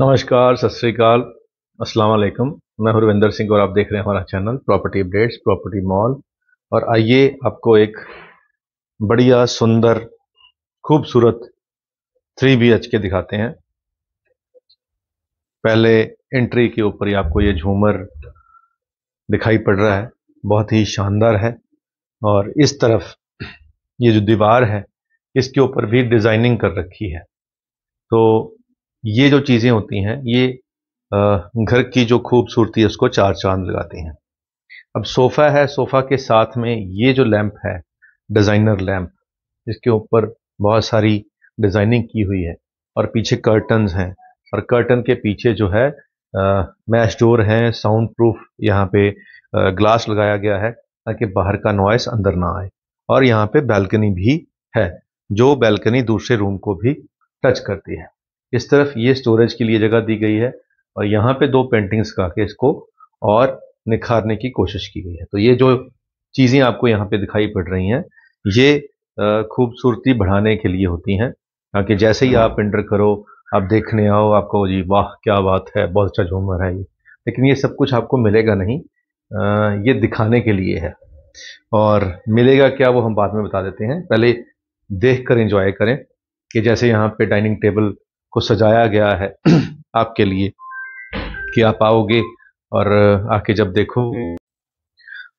नमस्कार, सत श्री अकाल, अस्सलाम वालेकुम। मैं हरविंदर सिंह और आप देख रहे हैं हमारा channel property updates, property mall. और आइए आपको एक बढ़िया सुंदर खूबसूरत 3 BHK दिखाते हैं। पहले एंट्री के ऊपर ही आपको ये झूमर दिखाई पड़ रहा है, बहुत ही शानदार है। और इस तरफ ये जो दीवार है इसके ऊपर भी डिजाइनिंग कर रखी है। तो ये जो चीजें होती हैं ये घर की जो खूबसूरती है उसको चार चांद लगाती हैं। अब सोफा है, सोफा के साथ में ये जो लैंप है डिजाइनर लैंप, इसके ऊपर बहुत सारी डिजाइनिंग की हुई है। और पीछे कर्टन्स हैं और कर्टन के पीछे जो है मैश डोर है, साउंड प्रूफ यहाँ पे ग्लास लगाया गया है ताकि बाहर का नॉइस अंदर ना आए। और यहाँ पे बैल्कनी भी है, जो बैल्कनी दूसरे रूम को भी टच करती है। इस तरफ ये स्टोरेज के लिए जगह दी गई है और यहाँ पे दो पेंटिंग्स का के इसको और निखारने की कोशिश की गई है। तो ये जो चीजें आपको यहाँ पे दिखाई पड़ रही हैं ये खूबसूरती बढ़ाने के लिए होती हैं, ताकि जैसे ही आप एंटर करो, आप देखने आओ, आपको जी वाह क्या बात है, बहुत अच्छा झूमर है ये। लेकिन ये सब कुछ आपको मिलेगा नहीं, ये दिखाने के लिए है। और मिलेगा क्या वो हम बाद में बता देते हैं, पहले देख कर एंजॉय करें कि जैसे यहाँ पे डाइनिंग टेबल को सजाया गया है आपके लिए, कि आप आओगे और आके जब देखो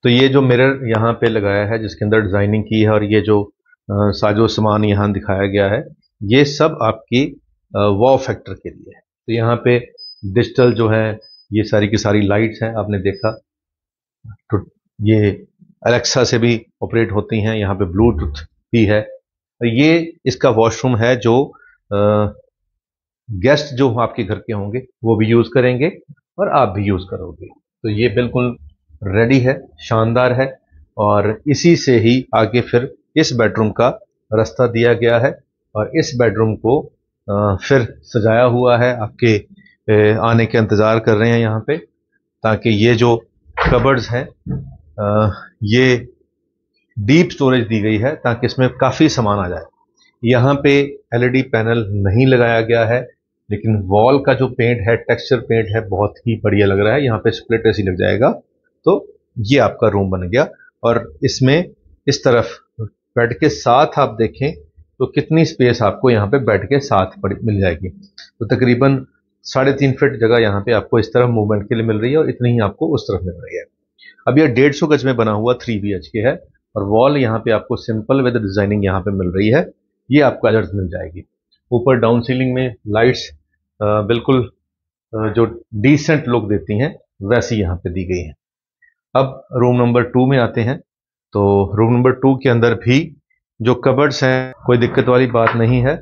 तो ये जो मिरर यहाँ पे लगाया है जिसके अंदर डिजाइनिंग की है और ये जो साजो सामान यहाँ दिखाया गया है ये सब आपकी वॉव फैक्टर के लिए है। तो यहाँ पे डिजिटल जो है ये सारी की सारी लाइट्स हैं, आपने देखा। तो ये अलेक्सा से भी ऑपरेट होती हैं, यहाँ पे ब्लूटूथ भी है। ये इसका वॉशरूम है जो गेस्ट जो आपके घर के होंगे वो भी यूज करेंगे और आप भी यूज करोगे। तो ये बिल्कुल रेडी है, शानदार है। और इसी से ही आगे फिर इस बेडरूम का रास्ता दिया गया है और इस बेडरूम को फिर सजाया हुआ है, आपके आने के इंतजार कर रहे हैं यहाँ पे, ताकि ये जो कबर्ड्स हैं ये डीप स्टोरेज दी गई है ताकि इसमें काफी सामान आ जाए। यहाँ पे एलईडी पैनल नहीं लगाया गया है, लेकिन वॉल का जो पेंट है, टेक्सचर पेंट है, बहुत ही बढ़िया लग रहा है। यहाँ पे स्प्लिट ऐसी लग जाएगा। तो ये आपका रूम बन गया। और इसमें इस तरफ बेड के साथ आप देखें तो कितनी स्पेस आपको यहाँ पे बेड के साथ मिल जाएगी। तो तकरीबन 3.5 फीट जगह यहाँ पे आपको इस तरफ मूवमेंट के लिए मिल रही है और इतनी ही आपको उस तरफ मिल रही है। अब ये 150 गज में बना हुआ 3 BHK है और वॉल यहाँ पे आपको सिंपल विद डिजाइनिंग यहाँ पे मिल रही है, ये आपको अलर्ट मिल जाएगी। ऊपर डाउन सीलिंग में लाइट्स बिल्कुल जो डिसेंट लुक देती हैं वैसी यहाँ पे दी गई है। अब रूम नंबर 2 में आते हैं। तो रूम नंबर 2 के अंदर भी जो कबर्ड्स हैं कोई दिक्कत वाली बात नहीं है।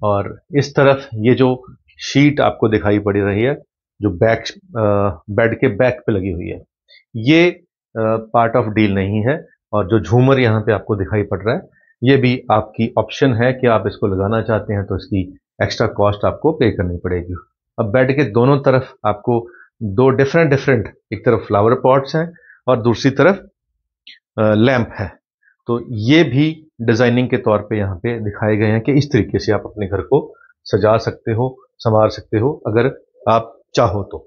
और इस तरफ ये जो शीट आपको दिखाई पड़ रही है जो बैक बेड के बैक पे लगी हुई है, ये पार्ट ऑफ डील नहीं है। और जो झूमर यहाँ पे आपको दिखाई पड़ रहा है ये भी आपकी ऑप्शन है कि आप इसको लगाना चाहते हैं तो इसकी एक्स्ट्रा कॉस्ट आपको पे करनी पड़ेगी। अब बेड के दोनों तरफ आपको दो डिफरेंट एक तरफ फ्लावर पॉट्स हैं और दूसरी तरफ लैंप है। तो ये भी डिजाइनिंग के तौर पे यहाँ पे दिखाए गए हैं कि इस तरीके से आप अपने घर को सजा सकते हो, संवार सकते हो अगर आप चाहो तो।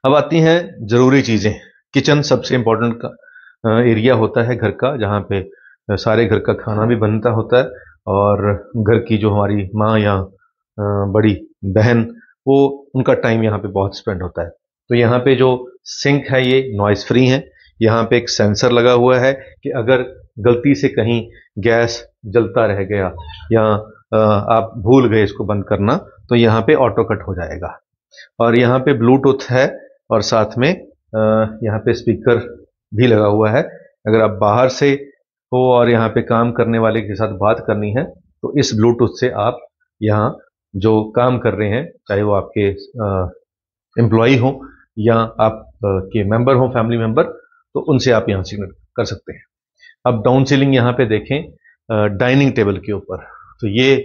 अब आती हैं जरूरी चीजें। किचन सबसे इंपॉर्टेंट एरिया होता है घर का, जहाँ पे सारे घर का खाना भी बनता होता है और घर की जो हमारी माँ या बड़ी बहन, वो उनका टाइम यहाँ पे बहुत स्पेंड होता है। तो यहाँ पे जो सिंक है ये नॉइस फ्री है। यहाँ पे एक सेंसर लगा हुआ है कि अगर गलती से कहीं गैस जलता रह गया या आप भूल गए इसको बंद करना तो यहाँ पे ऑटो कट हो जाएगा। और यहाँ पे ब्लूटूथ है और साथ में यहाँ पे स्पीकर भी लगा हुआ है। अगर आप बाहर से हो और यहाँ पे काम करने वाले के साथ बात करनी है तो इस ब्लूटूथ से आप यहाँ जो काम कर रहे हैं, चाहे वो आपके एम्प्लॉय हो या आप के मेंबर हो, फैमिली मेंबर, तो उनसे आप यहाँ से कर सकते हैं। अब डाउन सीलिंग यहाँ पे देखें डाइनिंग टेबल के ऊपर, तो ये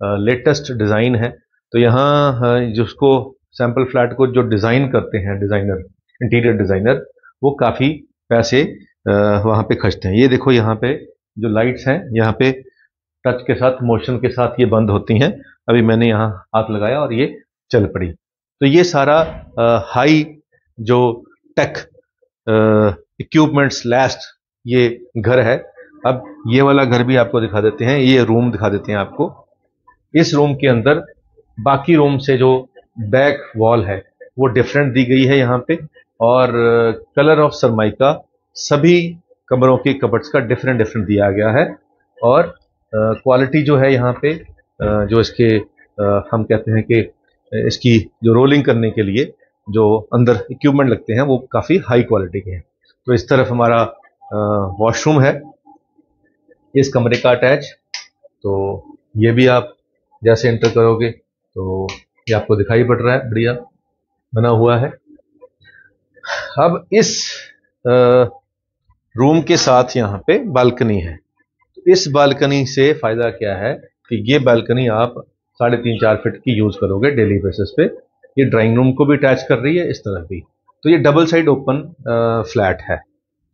लेटेस्ट डिज़ाइन है। तो यहाँ जिसको सैंपल फ्लैट को जो डिज़ाइन करते हैं डिज़ाइनर, इंटीरियर डिज़ाइनर, वो काफ़ी पैसे वहाँ पे खर्चते हैं। ये देखो यहाँ पे जो लाइट्स हैं यहाँ पे टच के साथ, मोशन के साथ ये बंद होती हैं। अभी मैंने यहाँ हाथ लगाया और ये चल पड़ी। तो ये सारा हाई जो टेक इक्विपमेंट्स लैस्ट ये घर है। अब ये वाला घर भी आपको दिखा देते हैं, ये रूम दिखा देते हैं आपको। इस रूम के अंदर बाकी रूम से जो बैक वॉल है वो डिफरेंट दी गई है यहाँ पे, और कलर ऑफ सरमाइका सभी कमरों के कबर्ड्स का डिफरेंट डिफरेंट दिया गया है। और क्वालिटी जो है यहाँ पे जो इसके हम कहते हैं कि इसकी जो रोलिंग करने के लिए जो अंदर इक्विपमेंट लगते हैं वो काफ़ी हाई क्वालिटी के हैं। तो इस तरफ हमारा वॉशरूम है इस कमरे का अटैच। तो ये भी आप जैसे एंटर करोगे तो ये आपको दिखाई पड़ रहा है, बढ़िया बना हुआ है। अब इस रूम के साथ यहाँ पे बालकनी है। तो इस बालकनी से फायदा क्या है कि ये बालकनी आप 3.5-4 फीट की यूज करोगे डेली बेसिस पे। ये ड्राइंग रूम को भी अटैच कर रही है, इस तरफ भी। तो ये डबल साइड ओपन फ्लैट है,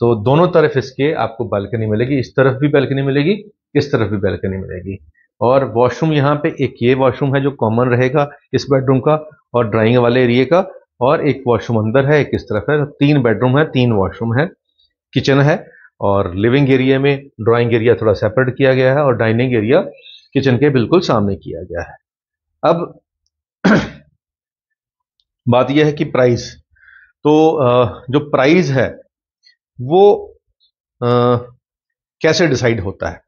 तो दोनों तरफ इसके आपको बालकनी मिलेगी। इस तरफ भी बालकनी मिलेगी, इस तरफ भी बालकनी मिलेगी। और वॉशरूम यहाँ पे एक ये वॉशरूम है जो कॉमन रहेगा इस बेडरूम का और ड्राइंग वाले एरिया का, और एक वॉशरूम अंदर है, एक इस तरफ है। 3 बेडरूम है, 3 वॉशरूम है, किचन है, और लिविंग एरिया में ड्राइंग एरिया थोड़ा सेपरेट किया गया है और डाइनिंग एरिया किचन के बिल्कुल सामने किया गया है। अब बात यह है कि प्राइस, तो जो प्राइस है वो कैसे डिसाइड होता है।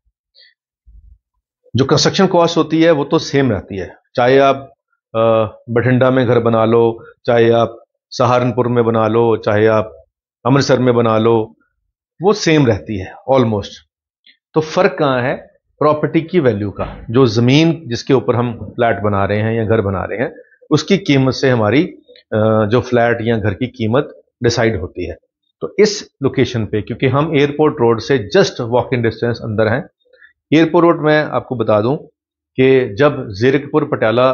जो कंस्ट्रक्शन कॉस्ट होती है वो तो सेम रहती है, चाहे आप बठिंडा में घर बना लो, चाहे आप सहारनपुर में बना लो, चाहे आप अमृतसर में बना लो, वो सेम रहती है ऑलमोस्ट। तो फर्क कहाँ है? प्रॉपर्टी की वैल्यू का। जो जमीन जिसके ऊपर हम फ्लैट बना रहे हैं या घर बना रहे हैं उसकी कीमत से हमारी जो फ्लैट या घर की कीमत डिसाइड होती है। तो इस लोकेशन पे, क्योंकि हम एयरपोर्ट रोड से जस्ट वॉक इन डिस्टेंस अंदर हैं। एयरपोर्ट रोड में आपको बता दूं कि जब जीरकपुर पटियाला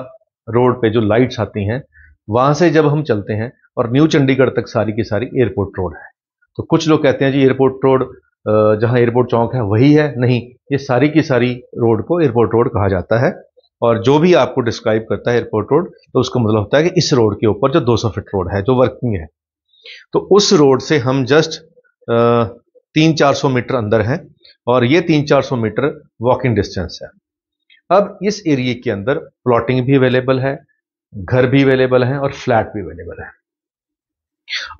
रोड पे जो लाइट्स आती हैं वहां से जब हम चलते हैं और न्यू चंडीगढ़ तक सारी की सारी एयरपोर्ट रोड है। तो कुछ लोग कहते हैं जी एयरपोर्ट रोड जहां एयरपोर्ट चौक है वही है, नहीं, ये सारी की सारी रोड को एयरपोर्ट रोड कहा जाता है। और जो भी आपको डिस्क्राइब करता है एयरपोर्ट रोड, तो उसका मतलब होता है कि इस रोड के ऊपर जो 200 फीट रोड है जो वर्किंग है, तो उस रोड से हम जस्ट 300-400 मीटर अंदर हैं, और ये 300-400 मीटर वॉकिंग डिस्टेंस है। अब इस एरिया के अंदर प्लॉटिंग भी अवेलेबल है, घर भी अवेलेबल है और फ्लैट भी अवेलेबल है।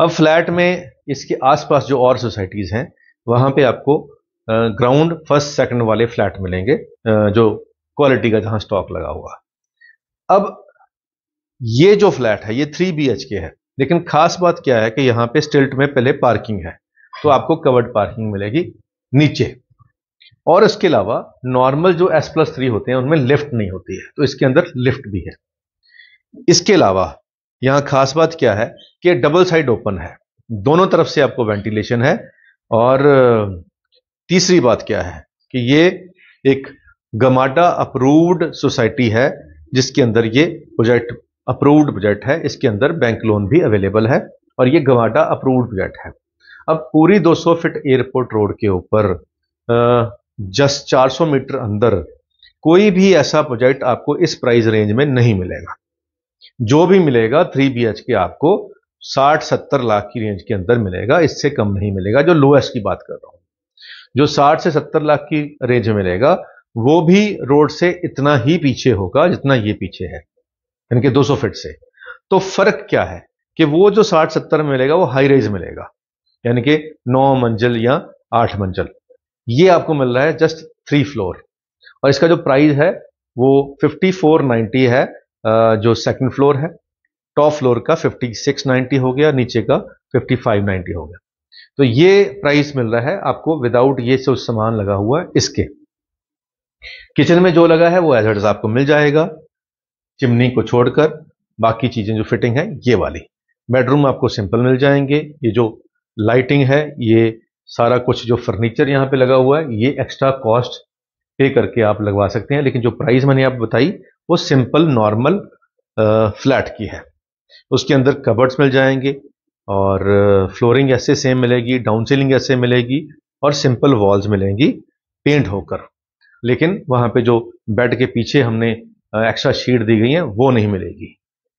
अब फ्लैट में इसके आसपास जो और सोसाइटीज हैं वहां पे आपको ग्राउंड फर्स्ट सेकंड वाले फ्लैट मिलेंगे जो क्वालिटी का जहां स्टॉक लगा हुआ। अब ये जो फ्लैट है ये 3 BHK है, लेकिन खास बात क्या है कि यहां पे स्टिल्ट में पहले पार्किंग है, तो आपको कवर्ड पार्किंग मिलेगी नीचे। और इसके अलावा नॉर्मल जो S+3 होते हैं उनमें लिफ्ट नहीं होती है, तो इसके अंदर लिफ्ट भी है। इसके अलावा यहां खास बात क्या है कि डबल साइड ओपन है, दोनों तरफ से आपको वेंटिलेशन है। और तीसरी बात क्या है कि ये एक गमाडा अप्रूव्ड सोसाइटी है, जिसके अंदर ये प्रोजेक्ट अप्रूव्ड प्रोजेक्ट है, इसके अंदर बैंक लोन भी अवेलेबल है और ये गमाडा अप्रूव्ड प्रोजेक्ट है। अब पूरी 200 फीट एयरपोर्ट रोड के ऊपर जस्ट 400 मीटर अंदर कोई भी ऐसा प्रोजेक्ट आपको इस प्राइस रेंज में नहीं मिलेगा। जो भी मिलेगा 3 BHK आपको 60-70 लाख की रेंज के अंदर मिलेगा, इससे कम नहीं मिलेगा। जो लोएस्ट की बात कर रहा हूं, जो 60 से 70 लाख की रेंज में मिलेगा वो भी रोड से इतना ही पीछे होगा जितना ये पीछे है, यानी कि 200 फीट से। तो फर्क क्या है कि वो जो 60-70 में मिलेगा वो हाई रेंज मिलेगा, यानी कि 9 मंजिल या 8 मंजिल। ये आपको मिल रहा है जस्ट 3 फ्लोर, और इसका जो प्राइस है वो 5490 है जो सेकंड फ्लोर है। टॉप फ्लोर का 5690 हो गया, नीचे का 5590 हो गया। तो ये प्राइस मिल रहा है आपको विदाउट ये सब सामान लगा हुआ है। इसके किचन में जो लगा है वो एज इट इज आपको मिल जाएगा, चिमनी को छोड़कर बाकी चीजें जो फिटिंग है ये वाली। बेडरूम आपको सिंपल मिल जाएंगे। ये जो लाइटिंग है, ये सारा कुछ जो फर्नीचर यहाँ पे लगा हुआ है, ये एक्स्ट्रा कॉस्ट पे करके आप लगवा सकते हैं, लेकिन जो प्राइस मैंने आपको बताई वो सिंपल नॉर्मल फ्लैट की है। उसके अंदर कबर्ड्स मिल जाएंगे और फ्लोरिंग ऐसे सेम मिलेगी, डाउन सीलिंग ऐसे मिलेगी और सिंपल वॉल्स मिलेंगी पेंट होकर। लेकिन वहां पे जो बेड के पीछे हमने एक्स्ट्रा शीट दी गई है वो नहीं मिलेगी।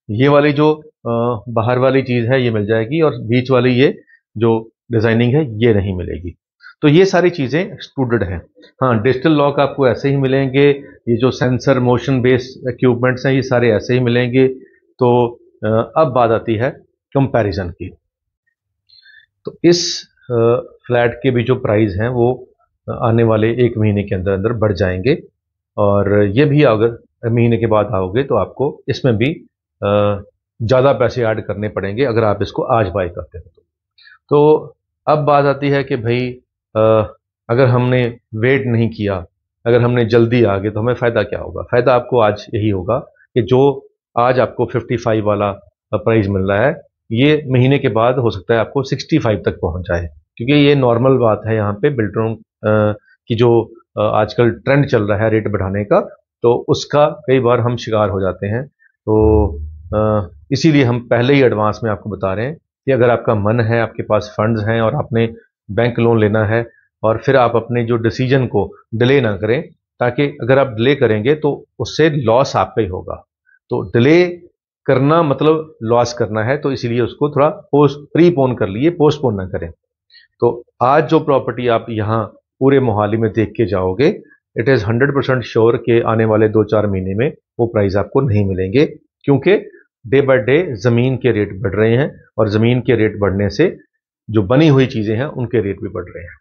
ये वाली जो बाहर वाली चीज़ है ये मिल जाएगी, और बीच वाली ये जो डिज़ाइनिंग है ये नहीं मिलेगी। तो ये सारी चीज़ें एक्सक्लूडेड हैं। हाँ, डिजिटल लॉक आपको ऐसे ही मिलेंगे, ये जो सेंसर मोशन बेस्ड इक्विपमेंट्स हैं ये सारे ऐसे ही मिलेंगे। तो अब बात आती है कंपैरिजन की। तो इस फ्लैट के भी जो प्राइस हैं वो आने वाले 1 महीने के अंदर अंदर बढ़ जाएंगे, और ये भी अगर महीने के बाद आओगे तो आपको इसमें भी ज़्यादा पैसे ऐड करने पड़ेंगे अगर आप इसको आज बाय करते हो तो अब बात आती है कि भाई अगर हमने वेट नहीं किया, अगर हमने जल्दी आ गए तो हमें फ़ायदा क्या होगा? फ़ायदा आपको आज यही होगा कि जो आज आपको 55 वाला प्राइस मिल रहा है, ये महीने के बाद हो सकता है आपको 65 तक पहुंच जाए, क्योंकि ये नॉर्मल बात है यहाँ पे बिल्डरों की जो आजकल ट्रेंड चल रहा है रेट बढ़ाने का, तो उसका कई बार हम शिकार हो जाते हैं। तो इसीलिए हम पहले ही एडवांस में आपको बता रहे हैं कि अगर आपका मन है, आपके पास फंड्स हैं और आपने बैंक लोन लेना है, और फिर आप अपने जो डिसीजन को डिले ना करें, ताकि अगर आप डिले करेंगे तो उससे लॉस आपका ही होगा। तो डिले करना मतलब लॉस करना है, तो इसीलिए उसको थोड़ा प्रीपोन कर लिए, पोस्टपोन ना करें। तो आज जो प्रॉपर्टी आप यहाँ पूरे मोहाली में देख के जाओगे, इट इज़ 100% श्योर कि आने वाले 2-4 महीने में वो प्राइस आपको नहीं मिलेंगे, क्योंकि डे बाय डे ज़मीन के रेट बढ़ रहे हैं, और ज़मीन के रेट बढ़ने से जो बनी हुई चीज़ें हैं उनके रेट भी बढ़ रहे हैं।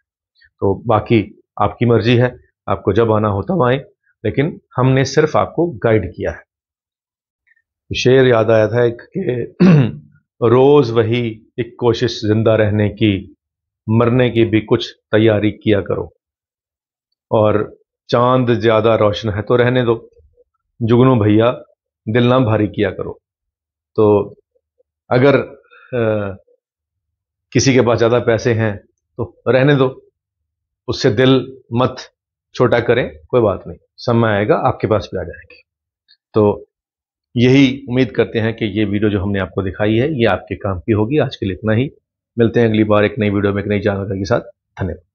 तो बाकी आपकी मर्जी है, आपको जब आना हो तब आए, लेकिन हमने सिर्फ आपको गाइड किया है। शेर याद आया था एक कि रोज वही एक कोशिश जिंदा रहने की, मरने की भी कुछ तैयारी किया करो, और चांद ज्यादा रोशन है तो रहने दो, जुगनू भैया दिल ना भारी किया करो। तो अगर किसी के पास ज्यादा पैसे हैं तो रहने दो, उससे दिल मत छोटा करें, कोई बात नहीं, समय आएगा आपके पास भी आ जाएगी। तो यही उम्मीद करते हैं कि ये वीडियो जो हमने आपको दिखाई है ये आपके काम की होगी। आज के लिए इतना ही, मिलते हैं अगली बार एक नई वीडियो में एक नई जानकारी के साथ। धन्यवाद।